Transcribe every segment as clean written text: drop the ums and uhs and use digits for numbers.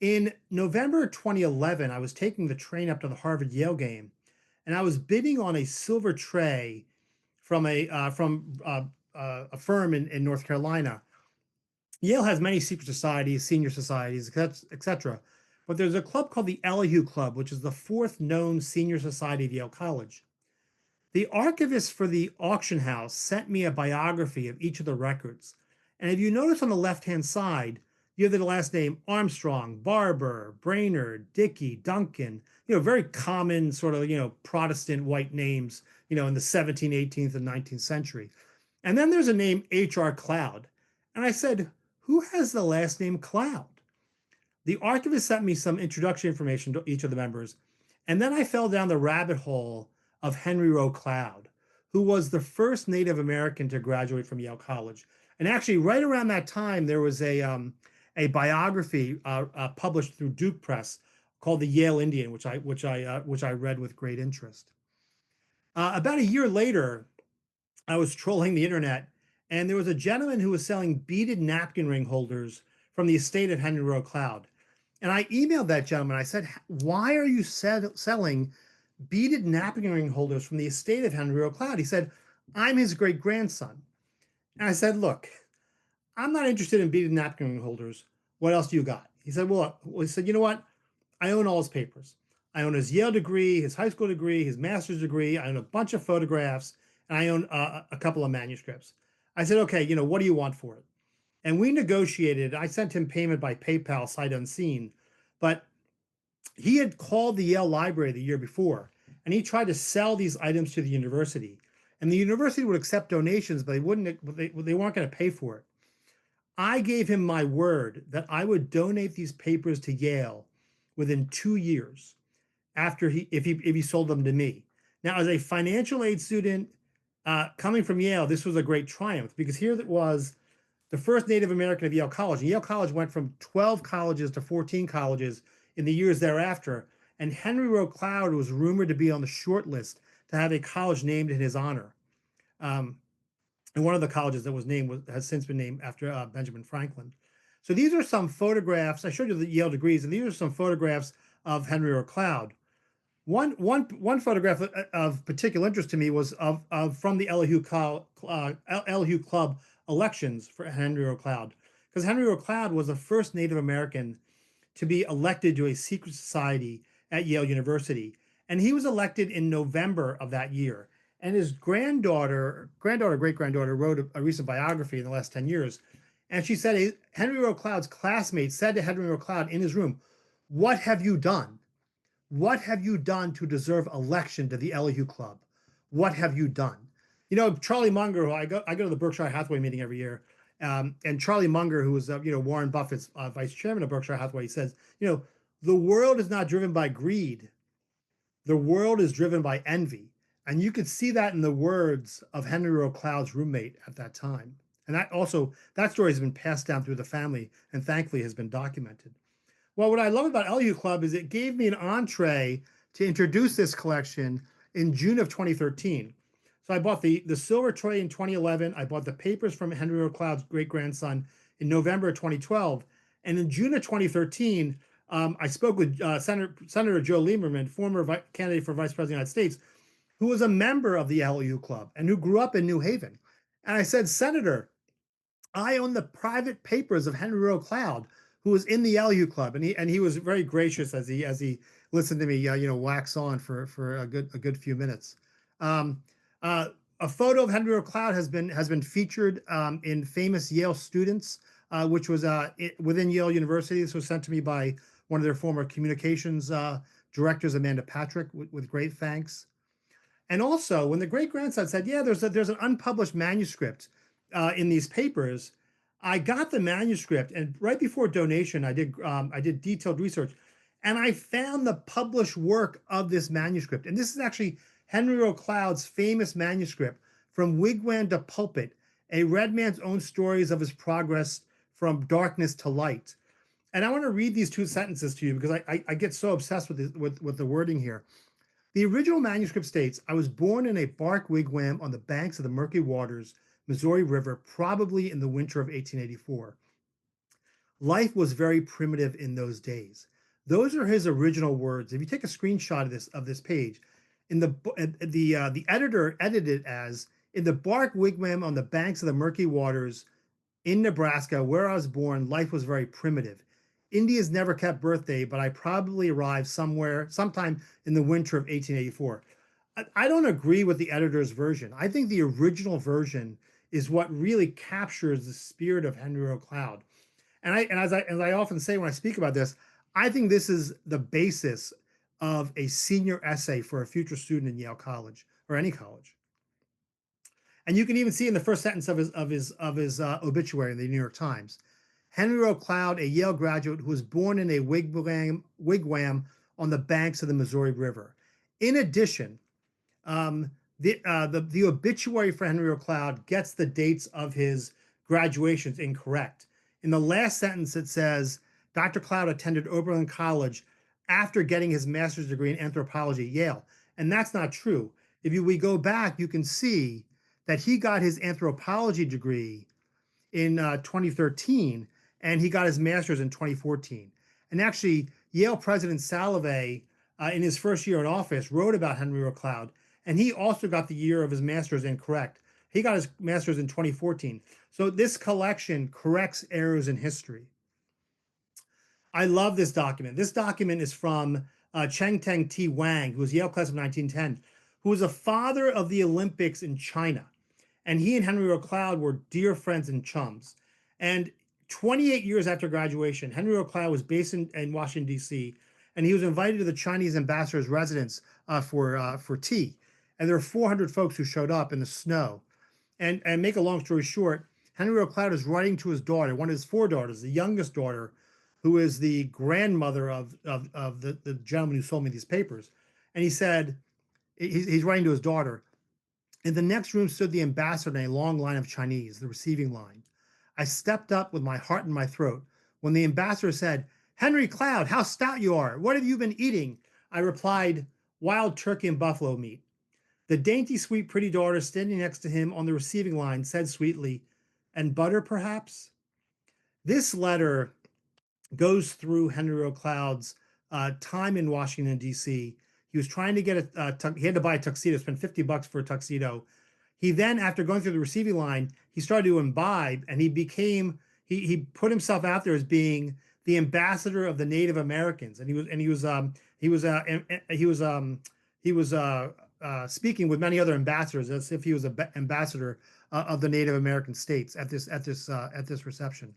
In November 2011, I was taking the train up to the Harvard Yale game, and I was bidding on a silver tray from a firm in North Carolina. Yale has many secret societies, senior societies, etc. But there's a club called the Elihu Club, which is the fourth known senior society of Yale College. The archivist for the auction house sent me a biography of each of the records. And if you notice on the left-hand side, you have the last name Armstrong, Barber, Brainerd, Dickey, Duncan, very common sort of, Protestant white names, in the 17th, 18th, and 19th century. And then there's a name H.R. Cloud. And I said, who has the last name Cloud? The archivist sent me some introductory information to each of the members. And then I fell down the rabbit hole of Henry Roe Cloud, who was the first Native American to graduate from Yale College. And actually, right around that time, there was a biography published through Duke Press called The Yale Indian, which I read with great interest. About a year later, I was trolling the internet, and there was a gentleman who was selling beaded napkin ring holders from the estate of Henry Roe Cloud. And I emailed that gentleman. I said, why are you selling beaded napkin ring holders from the estate of Henry Roe Cloud? He said, I'm his great grandson. And I said, look, I'm not interested in beaded napkin ring holders. What else do you got? He said, he said, you know what? I own all his papers. I own his Yale degree, his high school degree, his master's degree. I own a bunch of photographs, and I own a couple of manuscripts. I said, okay, what do you want for it? And we negotiated. I sent him payment by PayPal, sight unseen, but he had called the Yale Library the year before, and he tried to sell these items to the university. And the university would accept donations, but they weren't going to pay for it. I gave him my word that I would donate these papers to Yale within 2 years after if he sold them to me. Now, as a financial aid student coming from Yale, this was a great triumph, because here it was, the first Native American of Yale College. And Yale College went from 12 colleges to 14 colleges in the years thereafter. And Henry Roe Cloud was rumored to be on the short list to have a college named in his honor. And one of the colleges that was named has since been named after Benjamin Franklin. So these are some photographs. I showed you the Yale degrees, and these are some photographs of Henry Roe Cloud. One photograph of particular interest to me was from the Elihu Club elections for Henry Roe Cloud, because Henry Roe Cloud was the first Native American to be elected to a secret society at Yale University, and he was elected in November of that year. And his great granddaughter, wrote a recent biography in the last 10 years, and she said Henry Roe Cloud's classmates said to Henry Roe Cloud in his room, "What have you done? What have you done to deserve election to the Elihu Club? What have you done?" Charlie Munger, who I go to the Berkshire Hathaway meeting every year, and Charlie Munger, who was Warren Buffett's vice chairman of Berkshire Hathaway, says, the world is not driven by greed. The world is driven by envy. And you could see that in the words of Henry Roe Cloud's roommate at that time. And that story has been passed down through the family and thankfully has been documented. Well, what I love about Elihu Club is it gave me an entree to introduce this collection in June of 2013. So I bought the silver tray in 2011. I bought the papers from Henry Roe Cloud's great-grandson in November of 2012. And in June of 2013, I spoke with Senator Joe Lieberman, former candidate for vice president of the United States, who was a member of the Elihu Club and who grew up in New Haven. And I said, Senator, I own the private papers of Henry Roe Cloud, who was in the Elihu Club, and he was very gracious as he listened to me, wax on for a good few minutes. A photo of Henry Roe Cloud has been featured in Famous Yale Students, which was within Yale University. This was sent to me by one of their former communications directors, Amanda Patrick, with great thanks. And also, when the great-grandson said, yeah, there's an unpublished manuscript in these papers, I got the manuscript, and right before donation, I did detailed research, and I found the published work of this manuscript. And this is actually Henry Roe Cloud's famous manuscript, From Wigwam to Pulpit, a red man's own stories of his progress from darkness to light. And I want to read these two sentences to you because I get so obsessed with the wording here. The original manuscript states, I was born in a bark wigwam on the banks of the murky waters, Missouri River, probably in the winter of 1884. Life was very primitive in those days. Those are his original words. If you take a screenshot of this page, in the editor edited as in the bark wigwam on the banks of the murky waters in Nebraska, where I was born, life was very primitive. Indians never kept birthday, but I probably arrived sometime in the winter of 1884. I don't agree with the editor's version. I think the original version is what really captures the spirit of Henry Roe Cloud. And as I often say when I speak about this, I think this is the basis of a senior essay for a future student in Yale College or any college. And you can even see in the first sentence of his obituary in the New York Times, Henry Roe Cloud, a Yale graduate who was born in a wigwam on the banks of the Missouri River. In addition, the obituary for Henry Roe Cloud gets the dates of his graduations incorrect. In the last sentence, it says Dr. Cloud attended Oberlin College after getting his master's degree in anthropology at Yale, and that's not true. If we go back, you can see that he got his anthropology degree in 2013, and he got his master's in 2014. And actually, Yale President Salovey, in his first year in office, wrote about Henry Roe Cloud, and he also got the year of his master's incorrect. He got his master's in 2014. So this collection corrects errors in history. I love this document. This document is from Cheng Teng T. Wang, who was Yale class of 1910, who was a father of the Olympics in China. And he and Henry Roe Cloud were dear friends and chums. And 28 years after graduation, Henry Roe Cloud was based in Washington, D.C., and he was invited to the Chinese ambassador's residence for tea. And there were 400 folks who showed up in the snow. And make a long story short, Henry Roe Cloud is writing to his daughter, one of his four daughters, the youngest daughter, who is the grandmother of the gentleman who sold me these papers. And he said, he's writing to his daughter, in the next room stood the ambassador in a long line of Chinese, the receiving line. I stepped up with my heart in my throat. When the ambassador said, Henry Cloud, how stout you are. What have you been eating? I replied, wild turkey and buffalo meat. The dainty, sweet, pretty daughter standing next to him on the receiving line said sweetly, and butter perhaps? This letter goes through Henry Roe Cloud's time in Washington, D.C. He was trying to get he had to buy a tuxedo, spend $50 for a tuxedo. He then, after going through the receiving line, he started to imbibe, and he put himself out there as being the ambassador of the Native Americans, and he was speaking with many other ambassadors as if he was an ambassador of the Native American states at this reception.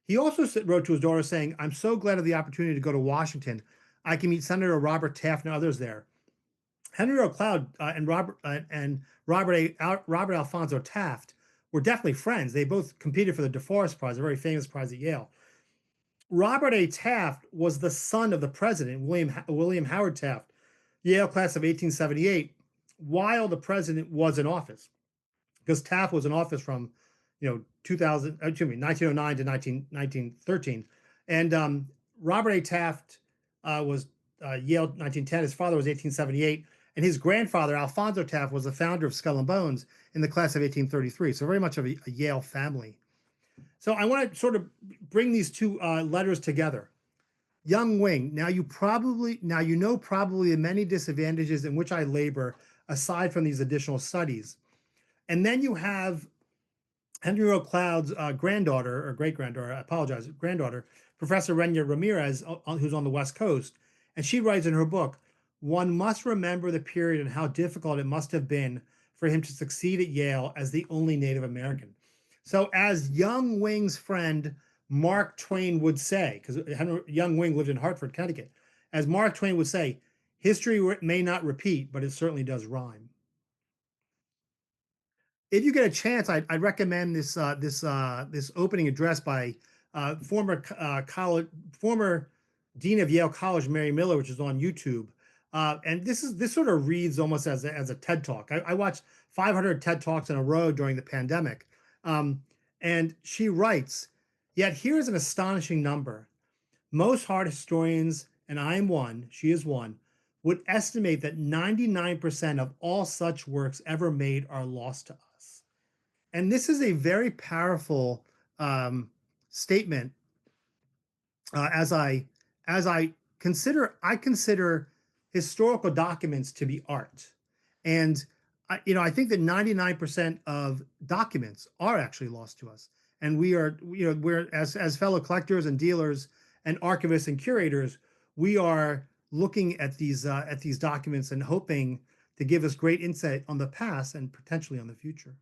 He also wrote to his daughter saying, I'm so glad of the opportunity to go to Washington. I can meet Senator Robert Taft and others there. Henry Roe Cloud and Robert Alfonso Taft were definitely friends. They both competed for the DeForest Prize, a very famous prize at Yale. Robert A. Taft was the son of the president, William Howard Taft, Yale class of 1878, while the president was in office, because Taft was in office from 1909 to 1913. And Robert A. Taft was Yale 1910. His father was 1878. And his grandfather, Alfonso Taft, was the founder of Skull and Bones in the class of 1833. So very much of a Yale family. So I want to sort of bring these two letters together. Young Wing, now you know probably the many disadvantages in which I labor aside from these additional studies. And then you have Henry Roe Cloud's granddaughter, or great-granddaughter, I apologize, granddaughter, Professor Renya Ramirez, who's on the West Coast. And she writes in her book, one must remember the period and how difficult it must have been for him to succeed at Yale as the only Native American. So as young Wing's friend Mark Twain would say, because young Wing lived in Hartford, Connecticut, as Mark Twain would say, history may not repeat, but it certainly does rhyme. If you get a chance, I'd recommend this opening address by former dean of Yale College, Mary Miller, which is on YouTube. And this sort of reads almost as a TED Talk. I watched 500 TED Talks in a row during the pandemic. And she writes, yet here's an astonishing number. Most art historians, and I am one, she is one, would estimate that 99% of all such works ever made are lost to us. And this is a very powerful statement as I consider historical documents to be art, and I think that 99% of documents are actually lost to us, and we're as fellow collectors and dealers and archivists and curators, we are looking at these documents and hoping to give us great insight on the past and potentially on the future.